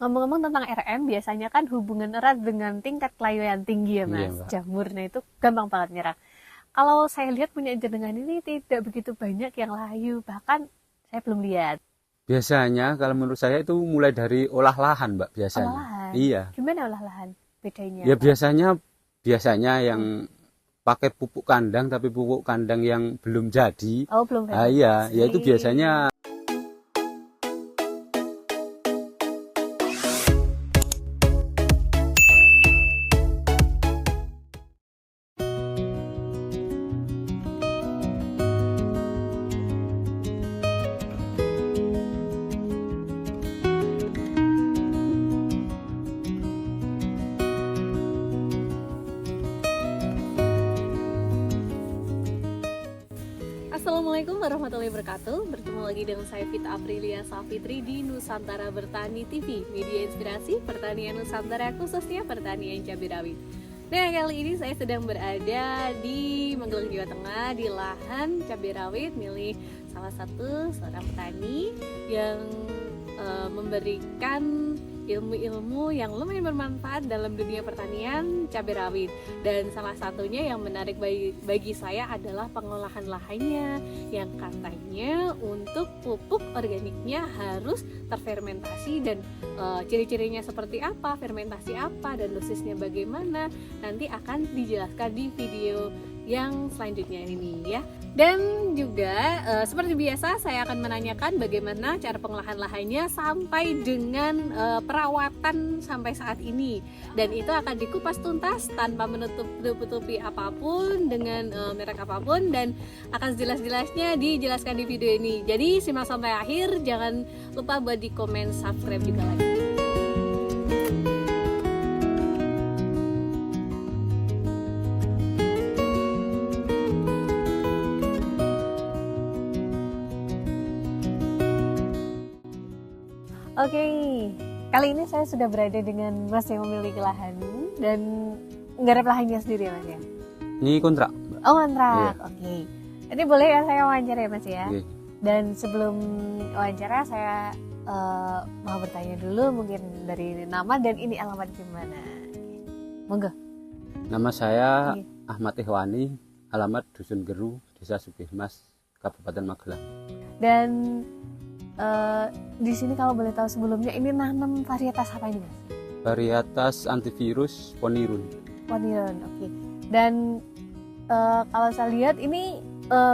Ngomong-ngomong tentang RM, biasanya kan hubungan erat dengan tingkat kelayuan tinggi ya Mas. Mbak. Jamurnya itu gampang banget nyerang. Kalau saya lihat punya jenengan ini tidak begitu banyak yang layu, bahkan saya belum lihat. Biasanya kalau menurut saya itu mulai dari olah lahan, Mbak, biasanya. Olahan. Iya. Gimana olah lahan? Bedanya Ya apa? biasanya yang pakai pupuk kandang tapi pupuk kandang yang belum jadi. Oh, belum Ah, iya, ya itu fermentasi. biasanya. Assalamualaikum warahmatullahi wabarakatuh. Bertemu lagi dengan saya Vita Aprilia Safitri di Nusantara Bertani TV, media inspirasi pertanian Nusantara, khususnya pertanian cabai rawit. Nah, kali ini saya sedang berada di Magelang, Jawa Tengah, di lahan cabai rawit milik salah satu seorang petani yang memberikan ilmu-ilmu yang lumayan bermanfaat dalam dunia pertanian cabai rawit. Dan salah satunya yang menarik bagi saya adalah pengolahan lahannya, yang katanya untuk pupuk organiknya harus terfermentasi, dan ciri-cirinya seperti apa, fermentasi apa, dan dosisnya bagaimana, nanti akan dijelaskan di video yang selanjutnya ini ya. Dan juga seperti biasa saya akan menanyakan bagaimana cara pengolahan lahannya sampai dengan perawatan sampai saat ini, dan itu akan dikupas tuntas tanpa menutupi apapun dengan merek apapun, dan akan jelas-jelasnya dijelaskan di video ini. Jadi simak sampai akhir, jangan lupa buat di komen, subscribe juga lagi. Oke, kali ini saya sudah berada dengan Mas yang memiliki lahan dan nggarap lahannya sendiri ya Mas ya? Ini kontrak, Mbak. Oh, kontrak, Iya. oke. Ini boleh ya saya wawancara ya Mas ya? Oke. Dan sebelum wawancara saya mau bertanya dulu mungkin dari nama dan ini alamat gimana? Monggo. Nama saya Iya. Ahmad Ihwani, alamat Dusun Geru, Desa Sugihmas, Kabupaten Magelang. Dan di sini kalau boleh tahu sebelumnya ini nanam varietas apa ini Mas? Varietas antivirus Ponirun. Poniron, oke. Dan kalau saya lihat ini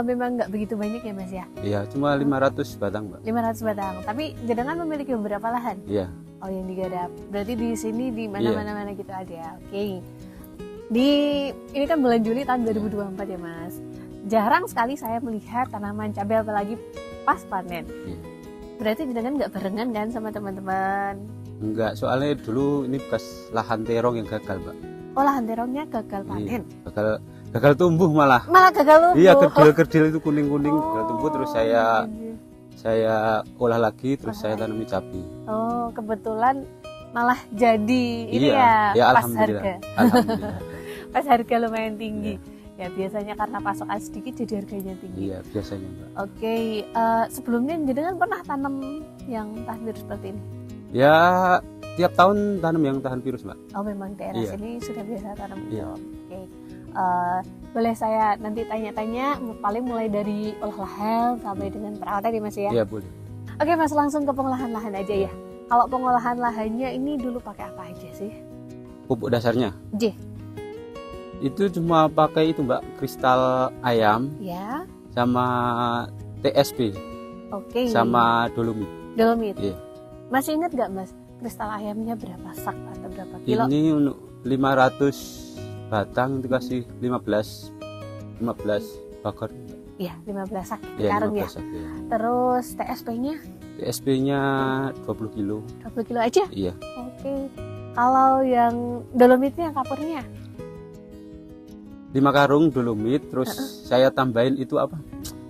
memang nggak begitu banyak ya Mas ya? Iya, cuma 500 batang, Mbak. 500 batang. Tapi jenengan memiliki beberapa lahan? Iya. Oh, yang digarap. Berarti di sini di mana-mana gitu ada. Oke. Ini kan bulan Juli tahun 2024 ya Mas. Jarang sekali saya melihat tanaman cabai apalagi pas panen. Iya. Berarti jenengan nggak barengan kan sama teman-teman? Enggak, soalnya dulu ini bekas lahan terong yang gagal, Mbak. Oh, lahan terongnya gagal panen. Iya, gagal tumbuh malah. Malah gagal tumbuh. Iya, kerdil-kerdil itu kuning-kuning, gagal tumbuh, terus iya. saya olah lagi, terus saya tanami cabai. Oh, kebetulan malah jadi ini Iya, ya, pas alhamdulillah. harga. Alhamdulillah. Pas harga lumayan tinggi. Ya biasanya karena pasokan sedikit jadi harganya tinggi. Iya, biasanya, Mbak. Oke, sebelumnya jenengan pernah tanam yang tahan virus seperti ini? Ya, tiap tahun tanam yang tahan virus, Mbak. Oh, memang daerah Iya. sini sudah biasa tanam itu. Iya. Oke. Boleh saya nanti tanya-tanya paling mulai dari olah lahan sampai dengan perawatan ya Mas ya? Iya, boleh. Oke Mas, langsung ke pengolahan lahan aja ya. Kalau pengolahan lahannya ini dulu pakai apa aja sih? Pupuk dasarnya J. itu cuma pakai itu, Mbak, kristal ayam Ya. sama TSP Oke. sama dolomit. Dolomit. Iya. Masih ingat gak Mas, kristal ayamnya berapa sak atau berapa kilo? Ini untuk 500 batang dikasih 15 bakar. Iya, 15 sak Iya, karung ya. 15 sak, iya. Terus TSP-nya TSP-nya 20 kilo. 20 kilo aja? Iya. Oke. Kalau yang dolomitnya, kapurnya? 5 karung dolomit, terus saya tambahin itu apa?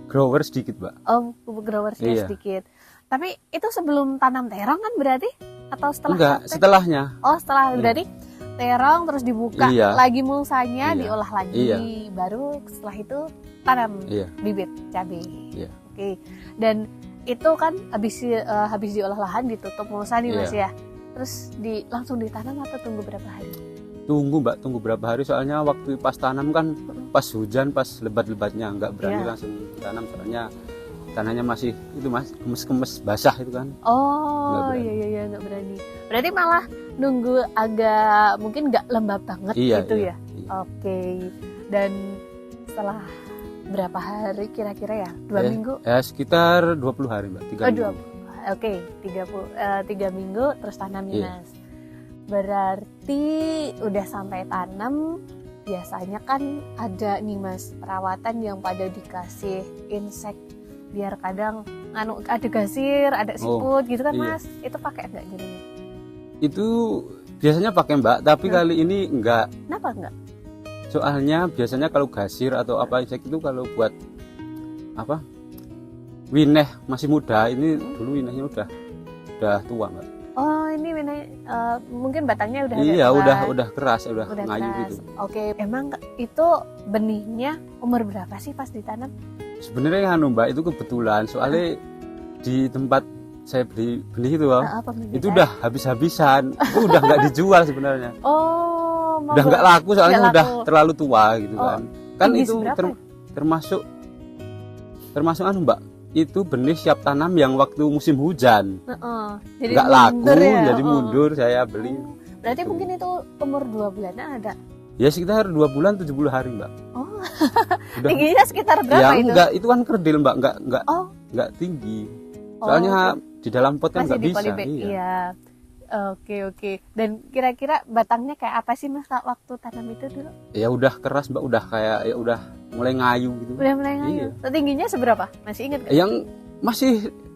Grower sedikit, Mbak. Oh, pupuk growersnya Iya. sedikit. Tapi itu sebelum tanam terong kan berarti? Atau setelah? Enggak, setelahnya. Oh, setelah berarti terong terus dibuka Iya. lagi mulsanya, Iya. diolah lagi. Iya. Baru setelah itu tanam Iya. bibit cabai. Iya. Oke. Dan itu kan habis diolah lahan ditutup mulsa nih Iya. Mas ya. Terus langsung ditanam atau tunggu berapa hari? Tunggu mbak, tunggu berapa hari, soalnya waktu pas tanam kan pas hujan, pas lebat-lebatnya, nggak berani Iya. langsung tanam, soalnya tanahnya masih itu mas, kemes-kemes basah itu kan. Nggak Oh berani. iya nggak berani. Berarti malah nunggu agak mungkin nggak lembab banget Iya, gitu iya, ya. iya. Oke. Dan setelah berapa hari kira-kira ya? 2 minggu? Ya sekitar 20 hari mbak, 3 Oh, minggu. Oke, 3 minggu terus tanam ya Iya. Mas. Berarti udah sampai tanam, biasanya kan ada nih Mas perawatan yang pada dikasih insek biar kadang ada gasir, ada siput gitu kan iya. Mas. Itu pakai enggak jadinya? Itu biasanya pakai mbak, tapi kali ini enggak. Kenapa enggak? Soalnya biasanya kalau gasir atau apa insek itu kalau buat apa, wineh masih muda, ini dulu winehnya udah tua mbak. Oh, ini mungkin batangnya udah agak Iya, keras. udah keras, udah ngayu keras. gitu. Oke, emang itu benihnya umur berapa sih pas ditanam? Sebenarnya anu mbak, itu kebetulan soalnya di tempat saya beli benih itu loh, Apa itu udah habis-habisan, itu udah nggak dijual sebenarnya, Oh, udah nggak laku soalnya Nggak udah laku. terlalu tua gitu Oh, kan. Kan tinggi itu seberapa? termasuk anu mbak, itu benih siap tanam yang waktu musim hujan Heeh. Jadi nggak laku, mundur ya? jadi Oh. mundur saya beli. Berarti Gitu. mungkin itu umur 2 bulanan ada. Ya sekitar 2 bulan 70 hari mbak. Oh, Udah. tingginya sekitar berapa Ya itu? enggak, itu kan kerdil mbak, enggak Oh. tinggi. Oh, Soalnya di dalam pot kan masih nggak di bisa. polybag. Iya. Iya. Oke. Dan kira-kira batangnya kayak apa sih Mas Kak, waktu tanam itu dulu? Ya udah keras mbak, udah kayak ya udah mulai ngayu gitu. Udah mulai ngayu. Iya. Tingginya seberapa? Masih ingat gak? Yang masih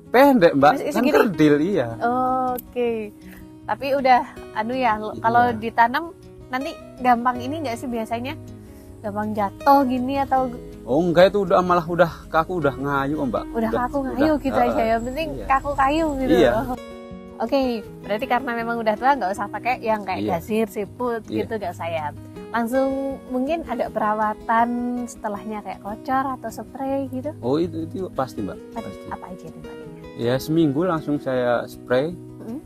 pendek mbak, Masih kan segini? kerdil iya. Oke. Tapi udah Iya. kalau ditanam nanti gampang ini nggak sih biasanya? Gampang jatuh gini atau Oh enggak, itu udah kaku, udah ngayu mbak. udah kaku ngayu gitu aja, yang penting iya. kaku kayu gitu. Iya. Oke, berarti karena memang udah tua nggak usah pakai yang kayak Iya. gasir, siput Iya. gitu, nggak usah. Langsung mungkin ada perawatan setelahnya kayak kocor atau spray gitu. Oh itu pasti mbak. Pasti. Apa aja nih pakainya? Ya seminggu langsung saya spray, Mm.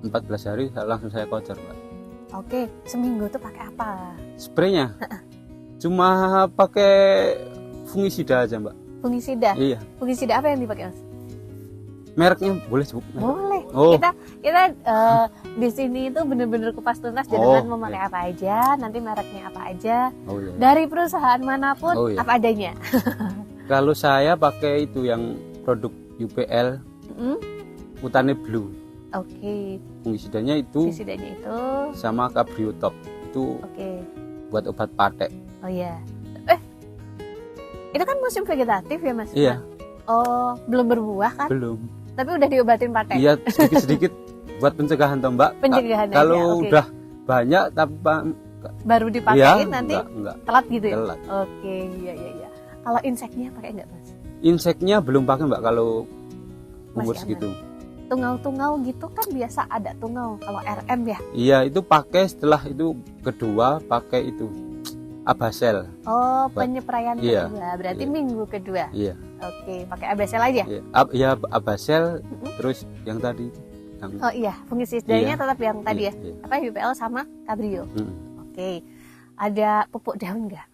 14 hari langsung saya kocor mbak. Oke, seminggu tuh pakai apa? Spraynya cuma pakai fungisida aja mbak. Fungisida. Iya. Fungisida apa yang dipakai Mas? Mereknya boleh sebut? Boleh. Oh. Kita di sini itu bener-bener kupas tuntas Oh, jenengan mau pakai apa aja, nanti mereknya apa aja, Oh iya. dari perusahaan manapun Oh, iya. apa adanya. Kalau saya pakai itu yang produk UPL Mm? Utane Blue. Oke, Fungisidanya itu fungisidanya itu. sama Cabrio Top. Itu Oke. buat obat patek. Oh iya. Itu kan musim vegetatif ya Mas? Iya. Oh, belum berbuah kan? Belum. Tapi udah diobatin pakai. Iya, sedikit-sedikit buat pencegahan toh, Mbak. Pencegahan aja, Kalau oke. udah banyak tapi Baru ya dipakein nanti enggak telat gitu ya? telat. Oke, iya. Kalau inseknya pakai nggak Mas? Inseknya belum pakai, Mbak, kalau umur Masih segitu. Tungau-tungau gitu kan biasa ada tungau kalau RM ya. Iya, itu pakai setelah itu kedua pakai itu Abasel. Oh, Buat- penyepraian iya, kedua. Berarti iya. minggu kedua. Iya. Oke, pakai Abasel aja. Iya, ya Abasel Mm-mm. terus yang tadi itu, yang Oh iya, fungisidanya Iya. tetap yang tadi ya. iya. Apa UPL sama Cabrio. Mm. Oke. Ada pupuk daun nggak?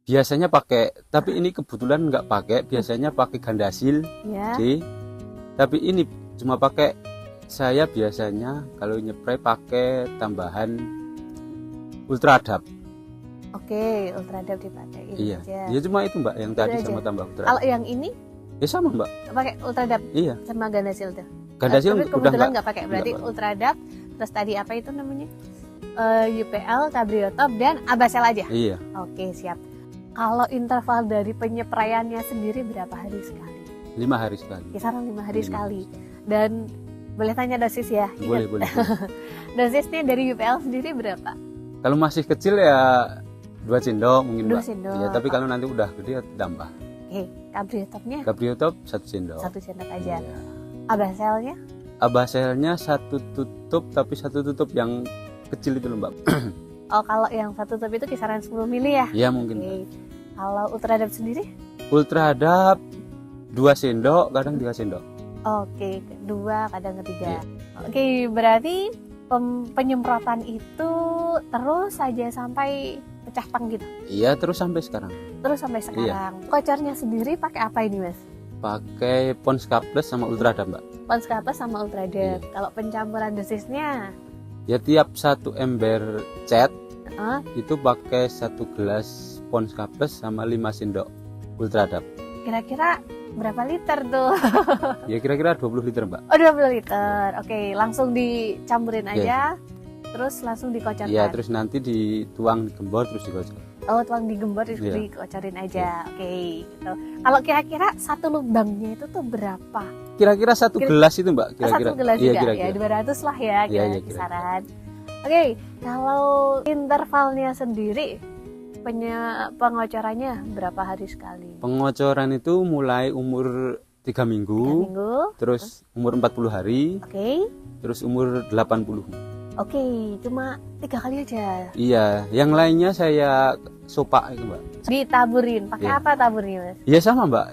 Biasanya pakai, tapi ini kebetulan nggak pakai. Biasanya pakai Gandasil Ya. C. Tapi ini cuma pakai, saya biasanya kalau nyepray pakai tambahan Ultradap. Oke, Ultradap dipakai Iya. aja. Ya cuma itu Mbak, yang tadi aja. sama tambah Kalau Ultradap. yang ini Ya sama Mbak. pakai Ultradap Iya. sama Gandasil tuh. Gandasil Tapi udah kebetulan nggak. nggak pakai. Berarti nggak. Ultradap, terus tadi apa itu namanya? UPL, Cabrio Top dan Abasel aja. Iya. Oke, siap. Kalau interval dari penyepraiannya sendiri berapa hari sekali? 5 hari sekali. Kisaran 5 hari 5. sekali. Dan boleh tanya dosis ya? Boleh, Ingat. boleh. Dosisnya dari UPL sendiri berapa? Kalau masih kecil ya 2 sendok mungkin 2 Mbak. sendok. Iya, tapi kalau nanti udah gede ya tambah. Oke, Cabrio Topnya Cabrio Top 1 sendok. 1 sendok aja. Iya. Abaselnya? Abaselnya 1 tutup, tapi 1 tutup yang kecil itu loh Mbak. Oh, kalau yang 1 tutup itu kisaran 10 mili ya? Iya mungkin. Oke. Kalau Ultradap sendiri? Ultradap 2 sendok, kadang 3 sendok. Oke, kedua kadang ketiga. Iya. Oke, berarti penyemprotan itu terus saja sampai pecah pang gitu. Iya, terus sampai sekarang. Terus sampai sekarang. Kocornya sendiri pakai apa ini, Mas? Pakai Ponska Plus sama Ultradap, Mbak. Ponska Plus sama Ultradap. Kalau pencampuran dosisnya, Ya tiap 1 ember cat ah, itu pakai 1 gelas Ponska Plus sama 5 sendok Ultradap. kira-kira berapa liter tuh? Ya kira-kira 20 liter, Mbak. Oh, 20 liter. Oke, langsung dicampurin aja. Terus langsung dikocorkan. Iya, terus nanti dituang di gembor terus dikocor. Oh, tuang digembor terus Iya. dikocorin aja. Oke, gitu. Kalau kira-kira satu lubangnya itu tuh berapa? Kira-kira 1 gelas itu, Mbak. Kira-kira. Satu gelas Iya, juga kira-kira. ya, 200 lah ya, Iya, iya, kira-kira. kisaran. Oke, kalau intervalnya sendiri pengocorannya berapa hari sekali? Pengocoran itu mulai umur 3 3 minggu, minggu. terus umur 40 hari, Oke. terus umur 80. Oke, cuma 3 kali aja. Iya, yang lainnya saya sopak itu, Mbak. Ditaburin. Pakai Iya. apa taburnya, Mas? Iya sama, Mbak.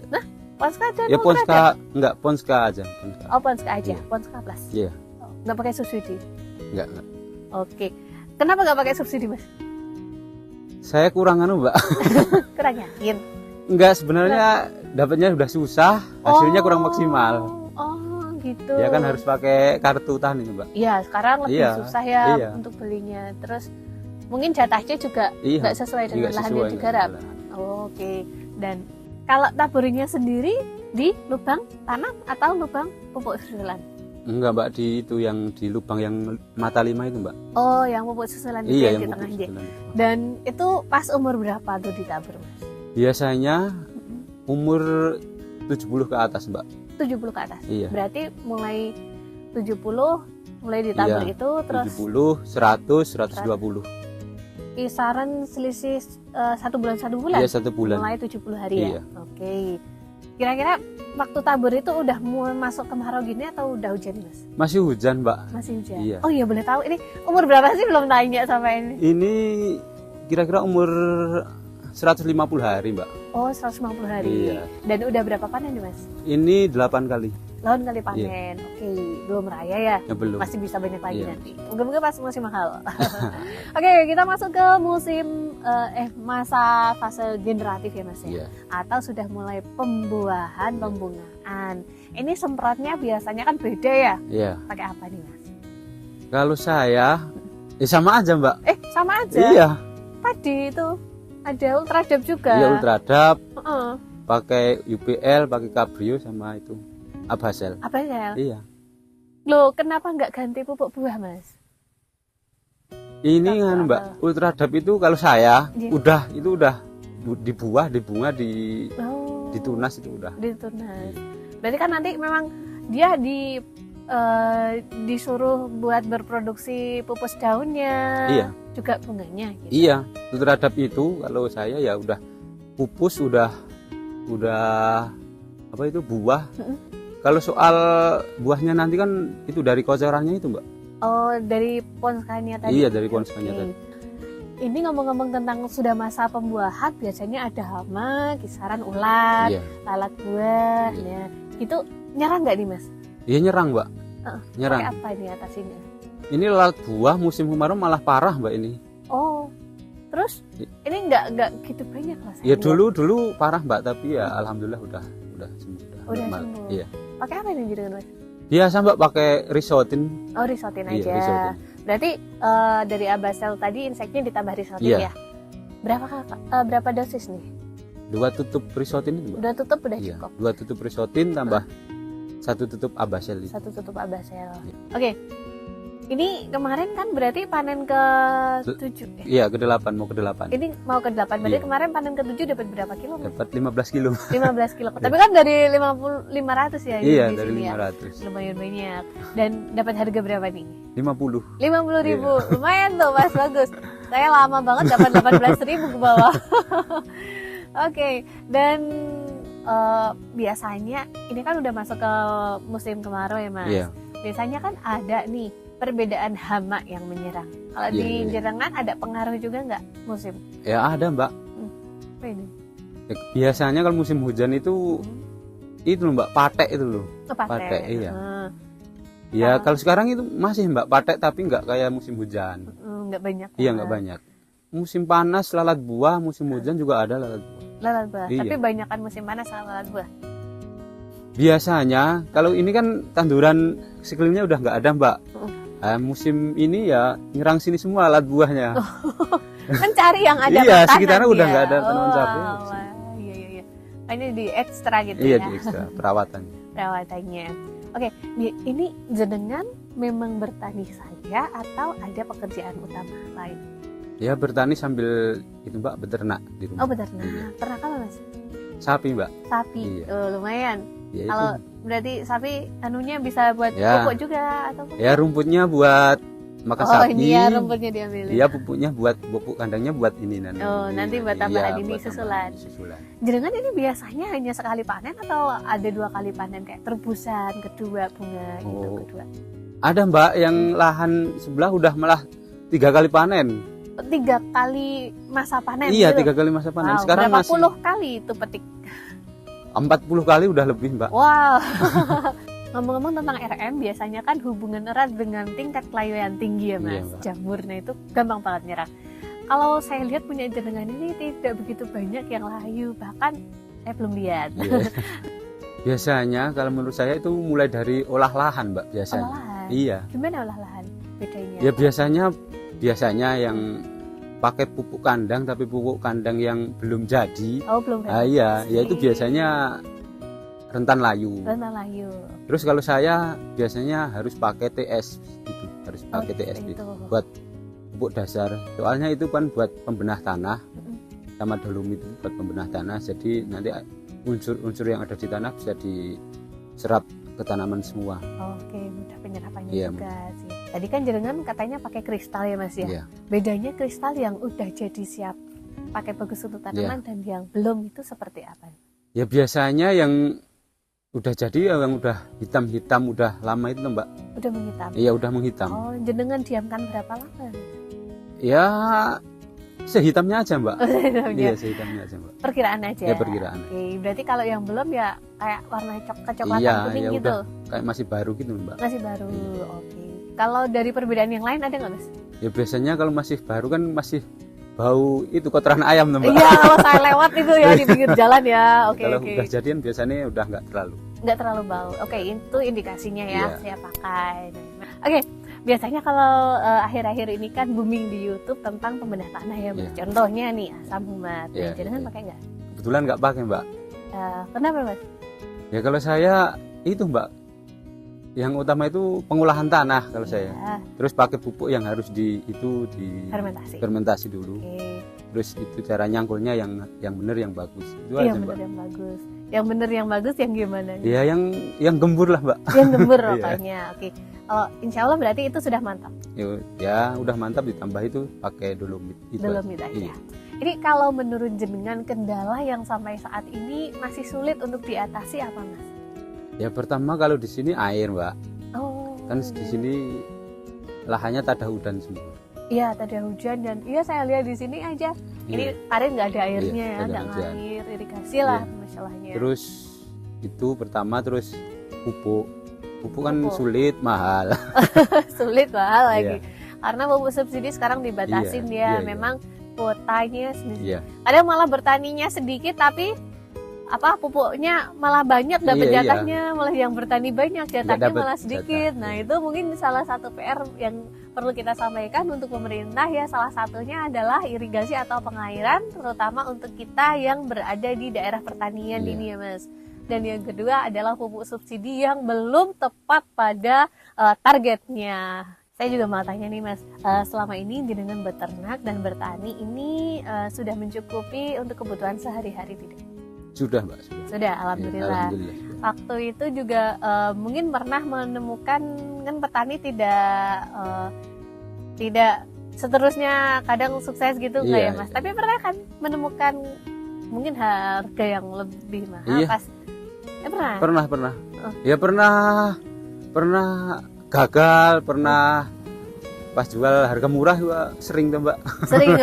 Ponska dan Ya Ultradap? Ponska, enggak Ponska aja, Ponska. Oh, Ponska aja. Iya. Ponska Plus. Iya, Oh, nggak pakai subsidi. enggak. Oke. Kenapa nggak pakai subsidi, Mas? Saya kurang Mbak. Kurang yakin. Enggak, sebenarnya dapatnya udah susah, hasilnya kurang maksimal. Oh, gitu. Ya kan harus pakai kartu tani, Mbak. Iya, sekarang lebih Iya, susah ya iya. untuk belinya. Terus mungkin jatahnya juga Iya. nggak sesuai dengan Nggak lahan sesuai yang digarap. dengan lahan. Oke. Dan kalau taburinnya sendiri di lubang tanam atau lubang pupuk susulan? Enggak, Mbak, di itu yang di lubang yang mata 5 itu, Mbak. Oh, yang pupuk susulan itu Iya, yang yang di pupuk tengahnya. susulan. Dan itu pas umur berapa tuh ditabur, Mas? Biasanya umur 70 ke atas, Mbak. 70 ke atas. Iya. Berarti mulai 70 mulai ditabur Iya, itu terus 70, 100, 120. kisaran selisih 1 bulan. Iya, 1 bulan. Mulai 70 hari ya. Iya. Oke. Kira-kira waktu tabur itu udah mulai masuk kemarau gini atau udah hujan, Mas? Masih hujan, Mbak. Masih hujan. Iya. Oh iya, boleh tahu ini umur berapa sih, belum tanya sama ini. Ini kira-kira umur 150 hari, Mbak. Oh, 150 hari. Iya. Dan udah berapa panen nih, Mas? Ini 8 kali. 8 kali panen. Oke, belum raya ya. Ya belum. Masih bisa banyak lagi Iya. nanti. Moga-moga pas musim mahal. Oke, kita masuk ke musim masa fase generatif ya, Mas ya. Iya. Atau sudah mulai pembuahan, pembungaan. Ini semprotnya biasanya kan beda ya. Iya. Pakai apa nih, Mas? Kalau saya sama aja, Mbak. Sama aja. Iya. Tadi itu ada Ultradap juga. Iya, Ultradap, Heeh. pakai UPL, pakai Cabrio sama itu Abasel. Apa ya? Iya. Loh, kenapa nggak ganti pupuk buah, Mas? Ini Cabrio kan, Mbak, apa? Ultradap itu kalau saya Iya. udah di buah, di bunga, Oh. di tunas itu udah. Ditunas. Berarti kan nanti memang dia disuruh buat berproduksi pupus daunnya, Iya. juga bunganya. Gitu. Iya, Ultradap itu kalau saya ya udah pupus, udah apa itu buah. Mm-mm. Kalau soal buahnya nanti kan itu dari kocorannya itu, Mbak. Oh, dari ponskanya tadi. Iya, dari ponskanya Oke. tadi. Ini ngomong-ngomong tentang sudah masa pembuahan, biasanya ada hama, kisaran ulat, Iya. lalat buah, Iya. ya. Itu nyerang nggak nih, Mas? Iya, nyerang, Mbak. Nyerang. Pakai apa ini atasinnya? Ini lalat buah musim kemarau malah parah, Mbak, ini. Oh, terus I- ini nggak gitu banyak Mas? Ya dulu parah, Mbak, tapi ya alhamdulillah udah sembuh, Udah normal. sembuh. Iya. Pakai apa ini jadikan, Mas? Biasa, Mbak, pakai risotin. Oh, risotin Iya, aja. risotin. Berarti dari Abasel tadi inseknya ditambah risotin Iya. ya? Berapa dosis nih? 2 tutup risotin itu, Mbak. Udah tutup udah Iya, cukup. 2 tutup risotin tambah 1 tutup Abasel itu. 1 tutup Abasel. Iya. Oke. Ini kemarin kan berarti panen ke 7 ya? Iya, ke-8, mau ke-8. Ini mau ke 8. Berarti Iya. kemarin panen ke 7 dapat berapa kilo? Mas? Dapat 15 kilo. 15 kilo. Tapi kan dari 500 ya ini Iya, di dari sini ya. 500. Lumayan banyak. Dan dapat harga berapa nih? 50. 50.000. Iya. Lumayan tuh, Mas, bagus. Saya lama banget dapat 18.000 ke bawah. Oke, dan biasanya ini kan udah masuk ke musim kemarau ya, Mas. Iya. Biasanya kan ada nih perbedaan hama yang menyerang. Kalau Iya, di iya. Jerengan ada pengaruh juga nggak musim? Ya ada, Mbak. Apa ini? Ya, biasanya kalau musim hujan itu loh, Mbak, patek itu loh. Patek. Patek, iya. Ya kalau sekarang itu masih Mbak patek, tapi nggak kayak musim hujan. Nggak banyak. Iya nggak banyak. Musim panas lalat buah, musim hujan juga ada lalat buah. Lalat buah. Iya. Tapi banyakan musim panas sama lalat buah. Biasanya kalau ini kan tanduran sekelilingnya udah nggak ada Mbak. Musim ini ya nyerang sini semua lalat buahnya. Kan cari yang ada Iya, makanan sekitarnya udah dia. nggak ada tanaman cabai. Iya. Ini di ekstra gitu Iya ya. di ekstra perawatan. Perawatannya. Oke, ini jenengan memang bertani saja atau ada pekerjaan utama lain? Ya bertani sambil itu Mbak beternak di rumah. Oh beternak. Iya. Ternak apa Mas? Sapi Mbak. Sapi. Iya. Lumayan. Ya, itu. Kalau berarti sapi anunya bisa buat Ya. pupuk juga atau apa? Ya rumputnya buat makan sapi. Ini ya rumputnya diambilin. Iya pupuknya buat pupuk kandangnya buat ini nanti. Oh, nanti buat tambahan ini buat susulan. tambahan susulan. Jenengan ini biasanya hanya sekali panen atau ada 2 kali panen kayak terbusan, kedua bunga gitu, Oh. kedua. Ada Mbak yang lahan sebelah udah malah 3 kali panen. 3 kali masa panen. Iya gitu? 3 kali masa panen. Wow, Sekarang berapa masih puluh kali itu petik? 40 kali udah lebih Mbak. Wow. Ngomong-ngomong tentang RM, biasanya kan hubungan erat dengan tingkat kelayuan tinggi ya Mas. Iya, Mbak. Jamurnya itu gampang banget nyerang. Kalau saya lihat punya jenengan ini tidak begitu banyak yang layu, bahkan saya belum lihat. Iya. Biasanya kalau menurut saya itu mulai dari olah lahan Mbak biasanya. Olah lahan. Iya. Gimana olah lahan bedanya? Ya biasanya yang pakai pupuk kandang, tapi pupuk kandang yang belum jadi. Oh belum. Iya, ya itu biasanya rentan layu. Rentan layu. Terus kalau saya biasanya harus pakai TS itu, harus pakai Oh, TS itu. buat pupuk dasar. Soalnya itu kan buat pembenah tanah sama dolomit itu buat pembenah tanah. Jadi nanti unsur-unsur yang ada di tanah bisa diserap ke tanaman semua. Oke, mudah penyerapannya Iya, juga sih. Tadi kan jenengan katanya pakai kristal ya Mas ya. Iya. Bedanya kristal yang udah jadi siap pakai bagus untuk tanaman dan yang belum itu seperti apa? Ya biasanya yang udah jadi yang udah hitam-hitam udah lama itu Mbak. Udah menghitam. Iya udah menghitam. Oh, jenengan diamkan berapa lama? Ya sehitamnya aja Mbak. Hitamnya. Iya sehitamnya aja Mbak. Perkiraan aja. Ya perkiraan. Oke, berarti kalau yang belum ya kayak warna kecoklatan Iya, kuning ya gitu. udah kayak masih baru gitu Mbak. Masih baru. Oke. Kalau dari perbedaan yang lain ada nggak Mas? Ya biasanya kalau masih baru kan masih bau itu kotoran ayam Mbak. Iya, kalau saya lewat itu ya di pinggir jalan ya. Oke, Kalau oke. udah jadian biasanya udah nggak terlalu. Nggak terlalu bau. Oke, itu indikasinya ya. Iya. Saya pakai. Oke, biasanya kalau akhir-akhir ini kan booming di YouTube tentang pembedah tanah ya, Mas. Iya. Contohnya nih asam humat. Iya, Jangan iya. pakai nggak? Kebetulan nggak pakai Mbak. Kenapa Mas? Ya kalau saya itu Mbak, yang utama itu pengolahan tanah kalau saya. Ya, Terus pakai pupuk yang harus di fermentasi. fermentasi dulu. Oke. Terus itu cara nyangkulnya yang benar yang bagus. Itu Yang aja bener Mbak. yang bagus. Yang bener yang bagus yang gimana? Ya yang gembur lah Mbak. Yang gembur Iya. pokoknya. Oke. Insya Allah berarti itu sudah mantap. Ya udah mantap, ditambah itu pakai dolomit. Itu Dolomit aja. Iya. Ini kalau menurut jenengan kendala yang sampai saat ini masih sulit untuk diatasi apa Mas? Ya pertama kalau di sini air Mbak. Oh. Kan di sini lahannya tak ada hujan semua. Iya, tadi ada hujan dan iya saya lihat di sini aja. Ini kemarin nggak ada airnya Iya, ya, nggak ada nggak hujan. ngalir, irigasi lah Iya. masalahnya. Terus itu pertama, terus pupuk kan Pupuk. sulit, mahal. Sulit mahal lagi. Iya. Karena pupuk subsidi sekarang dibatasin Iya, ya, iya. memang kuotanya sedikit. Iya. Kadang malah bertaninya sedikit tapi pupuknya malah banyak dapat Iya, iya. jatahnya, malah yang bertani banyak jatahnya dapat malah sedikit. jatah. Nah, itu mungkin salah satu PR yang perlu kita sampaikan untuk pemerintah ya. Salah satunya adalah irigasi atau pengairan, terutama untuk kita yang berada di daerah pertanian Iya. ini ya, Mas. Dan yang kedua adalah pupuk subsidi yang belum tepat pada targetnya. Saya juga mau tanya nih Mas, selama ini jenengan beternak dan bertani ini sudah mencukupi untuk kebutuhan sehari-hari tidak? Sudah Mbak, sudah. Sudah, Iya, alhamdulillah. alhamdulillah. Waktu itu juga mungkin pernah menemukan kan petani tidak seterusnya kadang sukses gitu nggak Iya, ya Mas? iya. Tapi pernah kan menemukan mungkin harga yang lebih mahal Iya. pas? Pernah. Pernah. Oh. Ya pernah gagal, pernah pas jual harga murah juga sering tuh Mbak. Sering.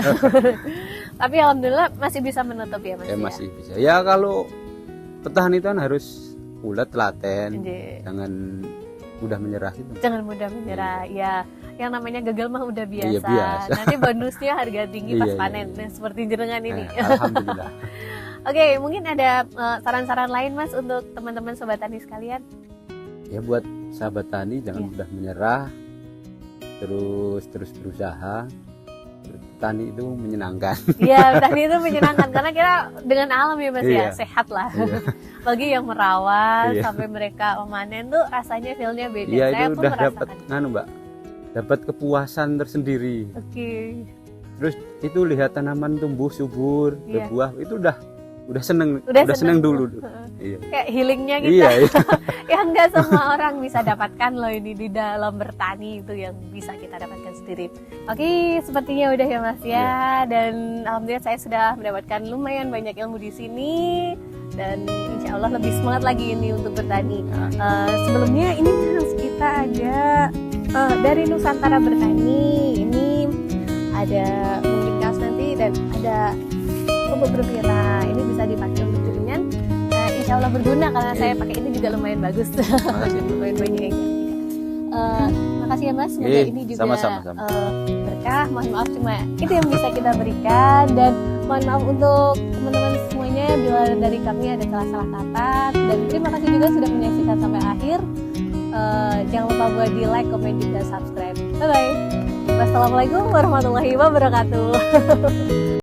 Tapi alhamdulillah masih bisa menutup ya Mas. Ya masih bisa. Ya kalau petani itu kan harus ulet, telaten, Iya. jangan mudah menyerah gitu. Jangan mudah menyerah. Ya, yang namanya gagal mah udah biasa. Iya, biasa. Nanti bonusnya harga tinggi pas Iya, panen. iya. Nah, seperti jenengan ini. Nah, alhamdulillah. Oke, mungkin ada saran-saran lain Mas untuk teman-teman sobat tani sekalian? Ya buat sahabat tani jangan Iya. mudah menyerah, terus berusaha. Tani itu menyenangkan. Iya, tani itu menyenangkan karena kita dengan alam ya Mas ya, Iya. sehat lah. Iya. Bagi yang merawat Iya. sampai mereka memanen tuh rasanya feel-nya beda. Iya, Saya itu pun udah dapat merasakan. Mbak. Dapat kepuasan tersendiri. Oke. Terus itu lihat tanaman tumbuh subur, Iya. berbuah, itu udah seneng, Udah seneng seneng. dulu. Heeh. Iya. Kayak healingnya kita. Iya, iya. Yang nggak semua orang bisa dapatkan loh ini di dalam bertani, itu yang bisa kita dapatkan sendiri. Oke, sepertinya udah ya Mas ya. Iya. Dan alhamdulillah saya sudah mendapatkan lumayan banyak ilmu di sini dan insya Allah lebih semangat lagi ini untuk bertani. Nah, Sebelumnya ini Mas, kita ada dari Nusantara Bertani. Ini ada mungkin kaos nanti dan ada pupuk berpira. Ini bisa dipakai untuk jaringan. Insya Allah berguna karena saya pakai ini juga lumayan bagus. makasih. Lumayan banyak yang makasih ya Mas, semoga Iya, ini juga sama-sama. berkah. Mohon maaf cuma itu yang bisa kita berikan dan mohon maaf untuk teman-teman semuanya bila dari kami ada salah-salah kata, dan terima kasih juga sudah menyaksikan sampai akhir. Jangan lupa buat di like, komen, juga subscribe. Bye bye. Wassalamualaikum warahmatullahi wabarakatuh.